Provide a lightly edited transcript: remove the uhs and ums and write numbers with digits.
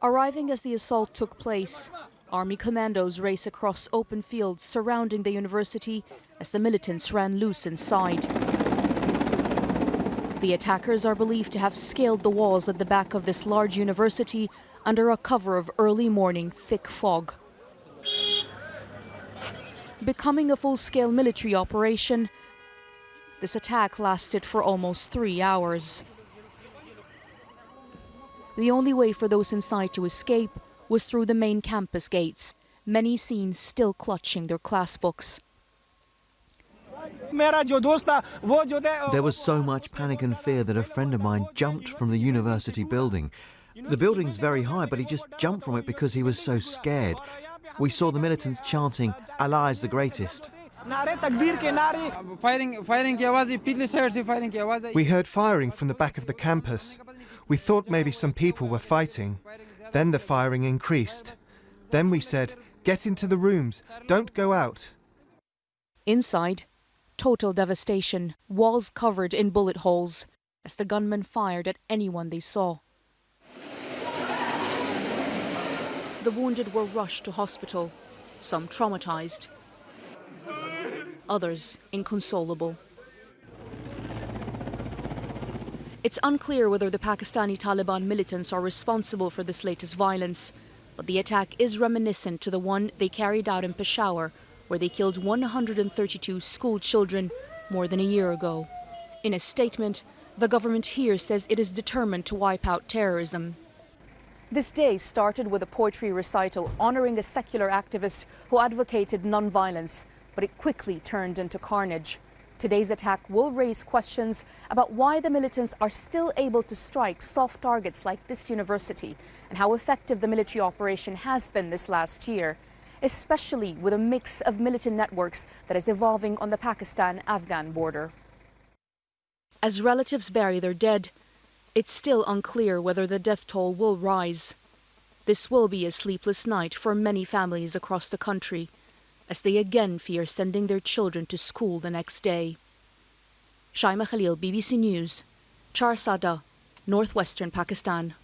Arriving as the assault took place, Army commandos race across open fields surrounding the university as the militants ran loose inside. The attackers are believed to have scaled the walls at the back of this large university under a cover of early morning thick fog. Becoming a full-scale military operation, this attack lasted for almost 3 hours. The only way for those inside to escape was through the main campus gates, many seen still clutching their class books. There was so much panic and fear that a friend of mine jumped from the university building. The building's very high, but he just jumped from it because he was so scared. We saw the militants chanting, "Allah is the greatest." We heard firing from the back of the campus. We thought maybe some people were fighting. Then the firing increased. Then we said, "Get into the rooms, don't go out." Inside, total devastation, walls covered in bullet holes as the gunmen fired at anyone they saw. The wounded were rushed to hospital, some traumatized, others inconsolable. It's unclear whether the Pakistani Taliban militants are responsible for this latest violence, but the attack is reminiscent to the one they carried out in Peshawar, where they killed 132 school children more than a year ago. In a statement, the government here says it is determined to wipe out terrorism. This day started with a poetry recital honoring a secular activist who advocated non-violence, but it quickly turned into carnage. Today's attack will raise questions about why the militants are still able to strike soft targets like this university and how effective the military operation has been this last year, especially with a mix of militant networks that is evolving on the Pakistan-Afghan border. As relatives bury their dead, it's still unclear whether the death toll will rise. This will be a sleepless night for many families across the country, as they again fear sending their children to school the next day. Shaima Khalil, BBC News, Charsadda, northwestern Pakistan.